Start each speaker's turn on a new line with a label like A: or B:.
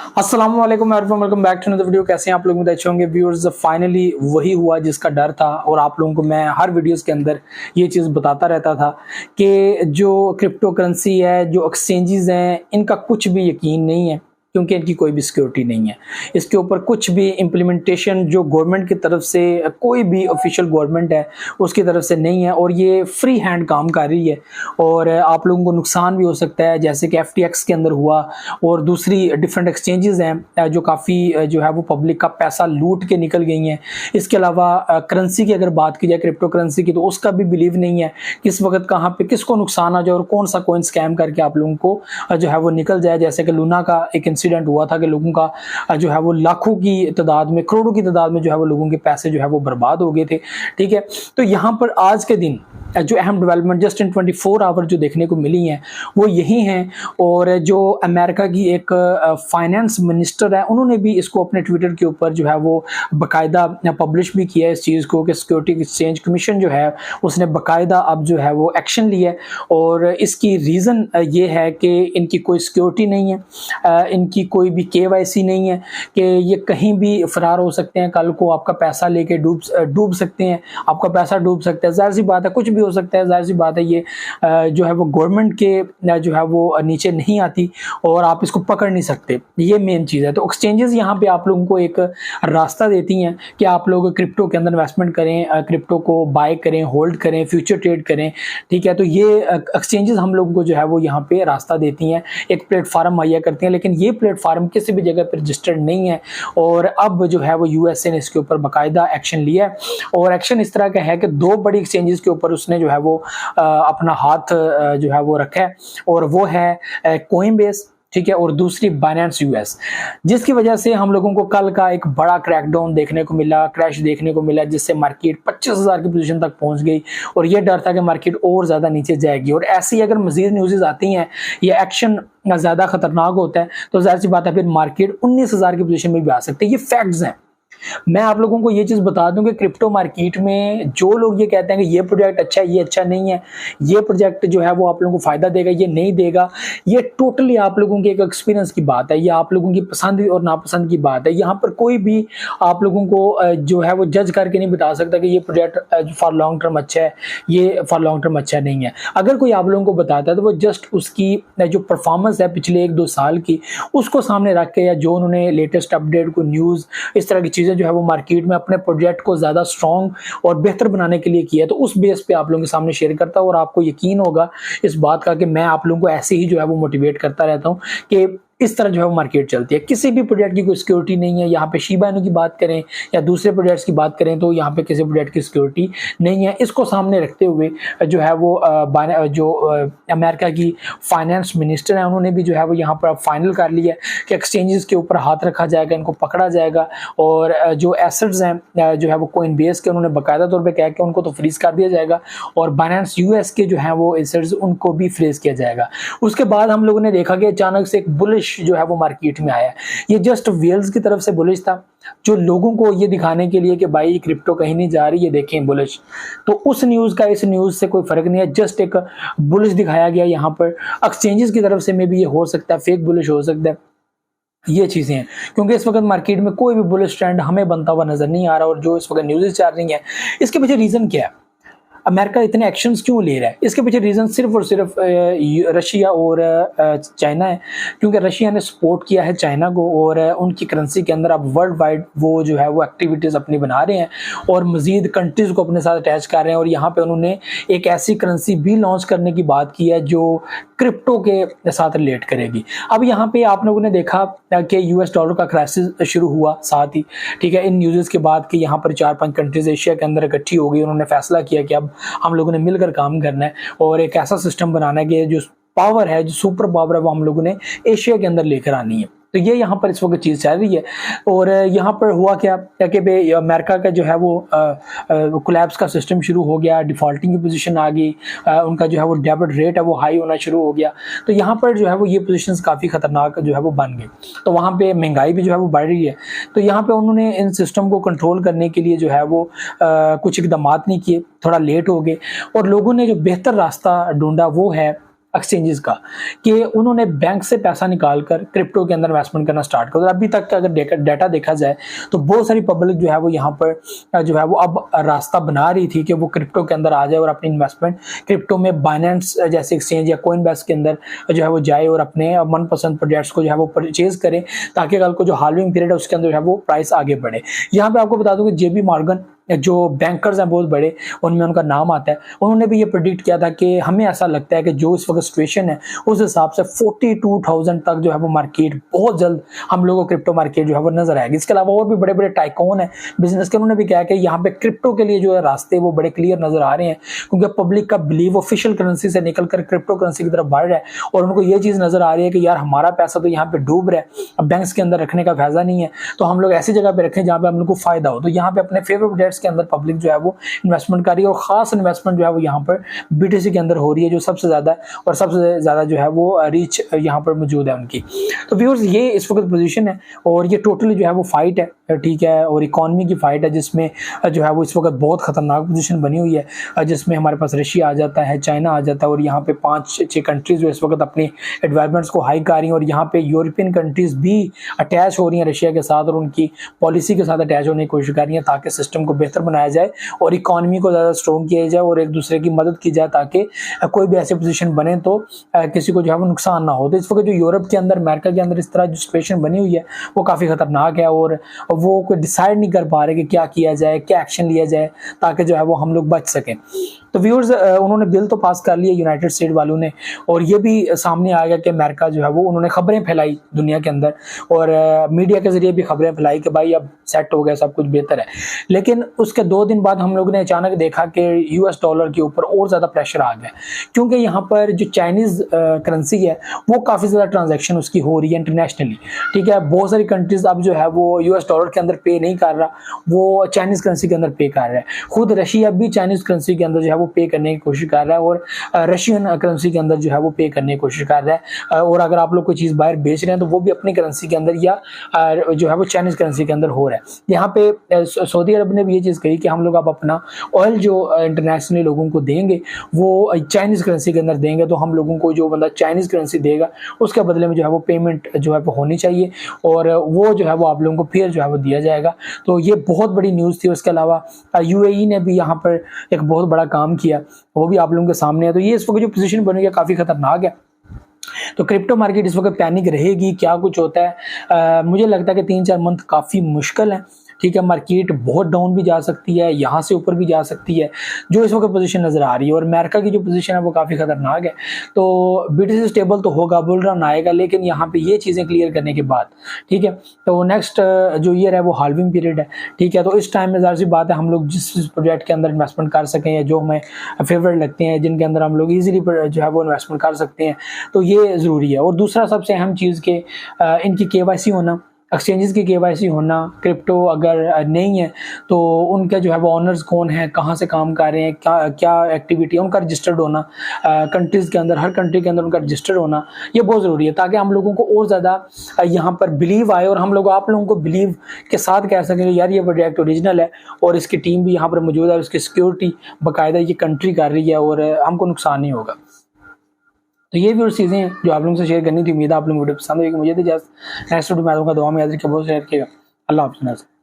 A: अस्सलाम वालेकुम everyone, welcome back to another video. कैसे हैं आप लोग? मुझे अच्छे होंगे व्यूअर्स। फाइनली वही हुआ जिसका डर था, और आप लोगों को मैं हर वीडियोस के अंदर ये चीज़ बताता रहता था कि जो क्रिप्टो करेंसी है, जो एक्सचेंजेस हैं, इनका कुछ भी यकीन नहीं है, क्योंकि इनकी कोई भी सिक्योरिटी नहीं है। इसके ऊपर कुछ भी इम्प्लीमेंटेशन जो गवर्नमेंट की तरफ से, कोई भी ऑफिशियल गवर्नमेंट है उसकी तरफ से नहीं है, और ये फ्री हैंड काम कर रही है। और आप लोगों को नुकसान भी हो सकता है, जैसे कि FTX के अंदर हुआ, और दूसरी डिफरेंट एक्सचेंजेस हैं जो काफ़ी जो है वो पब्लिक का पैसा लूट के निकल गई हैं। इसके अलावा करेंसी की अगर बात की जाए, क्रिप्टो करेंसी की, तो उसका भी बिलीव नहीं है किस वक्त कहाँ पे किसको नुकसान आ जाए और कौन सा कॉइन स्कैम करके आप लोगों को जो है वो निकल जाए। जैसे कि लूना का एक इंसिडेंट हुआ था कि लोगों का जो है वो लाखों की तादाद में, करोड़ों की तादाद में जो है वो लोगों के पैसे जो है वो बर्बाद हो गए थे। ठीक है, तो यहाँ पर आज के दिन जो अहम डेवलपमेंट जस्ट इन 24 आवर जो देखने को मिली हैं वो यही हैं। और जो अमेरिका की एक फाइनेंस मिनिस्टर है, उन्होंने भी इसको अपने ट्विटर के ऊपर जो है वो बाकायदा पब्लिश भी किया है इस चीज़ को, कि सिक्योरिटी एक्सचेंज कमीशन जो है उसने बाकायदा अब जो है वो एक्शन लिया है। और इसकी रीज़न ये है कि इनकी कोई सिक्योरिटी नहीं है, इनकी कोई भी KYC नहीं है, कि ये कहीं भी फरार हो सकते हैं, कल को आपका पैसा लेके डूब सकते हैं, आपका पैसा डूब सकता है। जाहिर सी बात है, कुछ भी हो सकता है, जाहिर सी बात है। ये जो है वो गवर्नमेंट के जो है वो नीचे नहीं आती, और आप इसको पकड़ नहीं सकते, ये मेन चीज़ है। तो एक्सचेंजेस यहाँ पे आप लोगों को एक रास्ता देती हैं कि आप लोग क्रिप्टो के अंदर इन्वेस्टमेंट करें, क्रिप्टो को बाय करें, होल्ड करें, फ्यूचर ट्रेड करें। ठीक है, तो ये एक्सचेंजेस हम लोगों को जो है वो यहाँ पे रास्ता देती हैं, एक प्लेटफार्म मुहैया करती हैं। लेकिन ये प्लेटफार्म किसी भी जगह पर रजिस्टर्ड नहीं है, और अब जो है वो USA ने इसके ऊपर बाकायदा एक्शन लिया है। और एक्शन इस तरह का है कि दो बड़ी एक्सचेंजेस के ऊपर उसने जो है वो अपना हाथ जो है वो रखा है, और वो है कोइनबेस, ठीक है, और दूसरी बाइनेंस US, जिसकी वजह से हम लोगों को कल का एक बड़ा क्रैकडाउन देखने को मिला, क्रैश देखने को मिला, जिससे मार्केट 25,000 की पोजीशन तक पहुंच गई। और ये डर था कि मार्केट और ज़्यादा नीचे जाएगी, और ऐसी अगर मजीद न्यूज़ आती हैं, ये एक्शन ज़्यादा खतरनाक होता है, तो जाहिर सी बात है फिर मार्केट 19,000 की पोजीशन में भी आ सकती है। ये फैक्ट्स हैं। मैं आप लोगों को ये चीज़ बता दूं कि क्रिप्टो मार्केट में जो लोग ये कहते हैं कि ये प्रोजेक्ट अच्छा है, ये अच्छा नहीं है, ये प्रोजेक्ट जो है वो आप लोगों को फ़ायदा देगा, ये नहीं देगा, ये टोटली आप लोगों के एक एक्सपीरियंस की बात है, ये आप लोगों की पसंद और नापसंद की बात है। यहाँ पर कोई भी आप लोगों को जो है वो जज करके नहीं बता सकता कि ये प्रोजेक्ट फॉर लॉन्ग टर्म अच्छा है, ये फॉर लॉन्ग टर्म अच्छा नहीं है। अगर कोई आप लोगों को बताता है तो वो जस्ट उसकी जो परफॉर्मेंस है पिछले 1-2 साल की, उसको सामने रख के, या जो उन्होंने लेटेस्ट अपडेट को न्यूज़, इस तरह की चीज़ें जो है वो मार्केट में अपने प्रोजेक्ट को ज़्यादा स्ट्रॉन्ग और बेहतर बनाने के लिए किया है, तो उस बेस पे आप लोगों के सामने शेयर करता हूँ। और आपको यकीन होगा इस बात का कि मैं आप लोगों को ऐसे ही जो है वो मोटिवेट करता रहता हूँ कि इस तरह जो है वो मार्केट चलती है। किसी भी प्रोजेक्ट की कोई सिक्योरिटी नहीं है। यहाँ पे शिबा इनू की बात करें या दूसरे प्रोजेक्ट्स की बात करें, तो यहाँ पे किसी प्रोजेक्ट की सिक्योरिटी नहीं है। इसको सामने रखते हुए जो है वो अमेरिका की फाइनेंस मिनिस्टर है, उन्होंने भी जो है वो यहाँ पर फाइनल कर लिया है कि एक्सचेंजेस के ऊपर हाथ रखा जाएगा, इनको पकड़ा जाएगा। और जो एसेट्स हैं जो है वो कोइनबेस के, उन्होंने बाकायदा तौर पर कहा कि उनको तो फ्रीज कर दिया जाएगा, और बाइनेंस US के जो है वो एसेट्स उनको भी फ्रीज किया जाएगा। उसके बाद हम लोगों ने देखा कि अचानक से एक बुलिश जो है वो मार्केट में आया। ये जस्ट वेल्स की तरफ से बुलिश था, जो लोगों को ये दिखाने के लिए कि भाई क्रिप्टो कहीं नहीं जा रही, ये देखें बुलिश। तो उस न्यूज़ का इस न्यूज़ से कोई फर्क नहीं है, जस्ट एक बुलिश दिखाया गया। यहाँ पर एक्सचेंजेस की तरफ से में भी ये हो सकता है, फेक बुलिश हो सकता है, ये चीज़ें हैं। क्योंकि इस वक्त मार्केट में कोई भी बुलिश ट्रेंड हमें बनता हुआ नजर नहीं आ रहा, और जो इस वक्त न्यूज़ चल रही है, इसके पीछे रीज़न क्या है? अमेरिका इतने एक्शंस क्यों ले रहा है? इसके पीछे रीज़न सिर्फ और सिर्फ रशिया और चाइना है। क्योंकि रशिया ने सपोर्ट किया है चाइना को, और उनकी करेंसी के अंदर अब वर्ल्ड वाइड वो जो है वो एक्टिविटीज़ अपनी बना रहे हैं, और मज़ीद कंट्रीज़ को अपने साथ अटैच कर रहे हैं। और यहाँ पे उन्होंने एक ऐसी करेंसी भी लॉन्च करने की बात की है जो क्रिप्टो के साथ रिलेट करेगी। अब यहाँ पे आप लोगों ने देखा कि US डॉलर का क्राइसिस शुरू हुआ साथ ही, ठीक है, इन न्यूज़ के बाद कि यहाँ पर 4-5 कंट्रीज़ एशिया के अंदर इकट्ठी हो गई। उन्होंने फैसला किया कि अब हम लोगों ने मिलकर काम करना है, और एक ऐसा सिस्टम बनाना है कि जो पावर है, जो सुपर पावर है, वो हम लोगों ने एशिया के अंदर लेकर आनी है। तो ये यहाँ पर इस वक्त चीज़ चल रही है। और यहाँ पर हुआ क्या कि अमेरिका का जो है वो कोलैप्स का सिस्टम शुरू हो गया, डिफ़ॉल्टिंग की पोजीशन आ गई, उनका जो है वो डेबिट रेट है वो हाई होना शुरू हो गया। तो यहाँ पर जो है वो ये पोजीशंस काफ़ी ख़तरनाक जो है वो बन गई। तो वहाँ पे महंगाई भी जो है वो बढ़ रही है। तो यहाँ पे उन्होंने इन सिस्टम को कंट्रोल करने के लिए जो है वो कुछ इकदाम नहीं किए, थोड़ा लेट हो गए, और लोगों ने जो बेहतर रास्ता ढूंढा वो है एक्सचेंजेस का कि उन्होंने बैंक से पैसा निकालकर क्रिप्टो के अंदर इन्वेस्टमेंट करना स्टार्ट कर दिया। अभी तक का अगर डाटा देखा जाए तो बहुत सारी पब्लिक जो है वो यहाँ पर जो है वो अब रास्ता बना रही थी कि वो क्रिप्टो के अंदर आ जाए और अपनी इन्वेस्टमेंट क्रिप्टो में बाइनेंस जैसे एक्सचेंज या कोइनबेस के अंदर जो है वो जाए और अपने मनपसंद प्रोजेक्ट्स को जो है वो परचेज करें, ताकि कल को जो हाल्विंग पीरियड है उसके अंदर जो है वो प्राइस आगे बढ़े। यहाँ पे आपको बता दूं कि JP मॉर्गन जो बैंकर्स हैं बहुत बड़े, उनमें उनका नाम आता है, उन्होंने भी ये प्रेडिक्ट किया था कि हमें ऐसा लगता है कि जो इस वक्त सिचुएशन है उस हिसाब से 42,000 तक जो है वो मार्केट बहुत जल्द हम लोगों को क्रिप्टो मार्केट जो है वो नजर आएगी। इसके अलावा और भी बड़े बड़े टाइकॉन है बिजनेस के, उन्होंने भी कहा कि यहाँ पे क्रिप्टो के लिए जो है रास्ते वो बड़े क्लियर नजर आ रहे हैं, क्योंकि पब्लिक का बिलीव ऑफिशियल करेंसी से निकलकर क्रिप्टो करेंसी की तरफ बढ़ रहा है और उनको ये चीज नजर आ रही है कि यार हमारा पैसा तो यहाँ पे डूब रहा है, अब बैंक्स के अंदर रखने का फायदा नहीं है, तो हम लोग ऐसी जगह पे रखें जहाँ पे हम लोग को फायदा हो। तो यहाँ पे अपने फेवरेट प्रोजेक्ट्स के अंदर पब्लिक जो है वो इन्वेस्टमेंट कर रही है और खास इन्वेस्टमेंट जो है वो यहाँ पर BTC के अंदर हो रही है, जो सबसे ज्यादा और सबसे ज्यादा जो है वो रीच यहाँ पर मौजूद है उनकी। तो व्यूअर्स ये इस वक्त पोजीशन है और ये टोटली जो है वो फाइट है, ठीक है, और इकोनॉमी की फाइट है जिसमें जो है वो इस वक्त बहुत खतरनाक पोजीशन बनी हुई है, जिसमें हमारे पास रशिया आ जाता है, चाइना आ जाता है और यहाँ पे 5-6 कंट्रीज जो इस वक्त अपनी एडवांसमेंट्स को हाई कर रही हैं और यहाँ पे यूरोपियन कंट्रीज भी अटैच हो रही हैं रशिया के साथ और उनकी पॉलिसी के साथ अटैच होने की कोशिश कर रही हैं, ताकि सिस्टम को बेहतर बनाया जाए और इकोनॉमी को ज़्यादा स्ट्रॉन्ग किया जाए और एक दूसरे की मदद की जाए, ताकि कोई भी ऐसी पोजीशन बने तो किसी को जो है वो नुकसान ना हो। तो इस वक्त जो यूरोप के अंदर, अमेरिका के अंदर इस तरह जो सिचुएशन बनी हुई है वो काफ़ी खतरनाक है और वो कोई डिसाइड नहीं कर पा रहे कि क्या किया जाए, क्या एक्शन लिया जाए ताकि जो है वो हम लोग बच सकें। तो व्यूअर्स उन्होंने बिल तो पास कर लिया यूनाइटेड स्टेट वालों ने, और ये भी सामने आ गया कि अमेरिका जो है वो उन्होंने खबरें फैलाई दुनिया के अंदर और मीडिया के जरिए भी खबरें फैलाई कि भाई अब सेट हो गया, सब कुछ बेहतर है। लेकिन उसके 2 दिन बाद हम लोग ने अचानक देखा कि US डॉलर के ऊपर और ज़्यादा प्रेशर आ गया, क्योंकि यहाँ पर जो चाइनीज़ करेंसी है वो काफ़ी ज़्यादा ट्रांजैक्शन उसकी हो रही है इंटरनेशनली, ठीक है। बहुत सारी कंट्रीज अब जो है वो US डॉलर के अंदर पे नहीं कर रहा, वो चाइनीज़ करेंसी के अंदर पे कर रहा है। खुद रशिया भी चाइनीज़ करेंसी के अंदर जो है वो पे करने की कोशिश कर रहा है और रशियन करेंसी के अंदर जो है वो पे करने की कोशिश कर रहा है। और अगर आप लोग कोई चीज़ बाहर बेच रहे हैं तो वो भी अपनी करेंसी के अंदर या जो है वो चाइनीज़ करेंसी के अंदर हो रहा है। यहाँ पे सऊदी अरब ने भी ये चीज़ कही कि हम लोग अब अपना ऑयल जो इंटरनेशनली लोगों को देंगे वो चाइनीज़ करेंसी के अंदर देंगे, तो हम लोगों को जो बंदा चाइनीज़ करेंसी देगा उसके बदले में जो है वो पेमेंट जो है वो होनी चाहिए और वो जो है वो आप लोगों को फिर जो है वो दिया जाएगा। तो ये बहुत बड़ी न्यूज़ थी। उसके अलावा UAE ने भी यहाँ पर एक बहुत बड़ा काम किया, वो भी आप लोगों के सामने है। तो ये इस वक्त जो पोजीशन बनी है काफ़ी खतरनाक है। तो क्रिप्टो मार्केट इस वक्त पैनिक रहेगी, क्या कुछ होता है मुझे लगता है कि 3-4 मंथ काफ़ी मुश्किल है, ठीक है। मार्केट बहुत डाउन भी जा सकती है, यहाँ से ऊपर भी जा सकती है, जो इस वक्त पोजीशन नज़र आ रही है। और अमेरिका की जो पोजीशन है वो काफ़ी खतरनाक है। तो BTC स्टेबल तो होगा, बुल रन आएगा, लेकिन यहाँ पे ये चीज़ें क्लियर करने के बाद, ठीक है, तो नेक्स्ट जो ईयर है वो हाल्विंग पीरियड है, ठीक है। तो इस टाइम में ज़ाहिर सी बात है हम लोग जिस प्रोजेक्ट के अंदर इन्वेस्टमेंट कर सकें या जो हमें फेवरेट लगते हैं, जिनके अंदर हम लोग ईजिली जो है वो इन्वेस्टमेंट कर सकते हैं, तो ये ज़रूरी है। और दूसरा सबसे अहम चीज़ के इनकी KYC होना, एक्सचेंजेस की KYC होना। क्रिप्टो अगर नहीं है तो उनके जो है वो ऑनर्स कौन है, कहाँ से काम कर रहे हैं, क्या क्या एक्टिविटी है, उनका रजिस्टर्ड होना कंट्रीज़ के अंदर, हर कंट्री के अंदर उनका रजिस्टर्ड होना, ये बहुत ज़रूरी है, ताकि हम लोगों को और ज़्यादा यहाँ पर बिलीव आए और हम लोग आप लोगों को बिलीव के साथ कह सकें यार ये प्रोजेक्ट ओरिजिनल है और इसकी टीम भी यहाँ पर मौजूद है, उसकी सिक्योरिटी बाकायदा ये कंट्री कर रही है और हमको नुकसान नहीं होगा। तो ये भी और चीज़ें हैं जो आप लोगों से शेयर करनी थी। उम्मीद है आप लोगों को वीडियो पसंद होगी। मुझे तो जस्ट नेक्स्ट वीडियो में आऊँगा, दुआ में याद रखिए, बहुत शेयर किएगा। अल्लाह हाफ़िज़।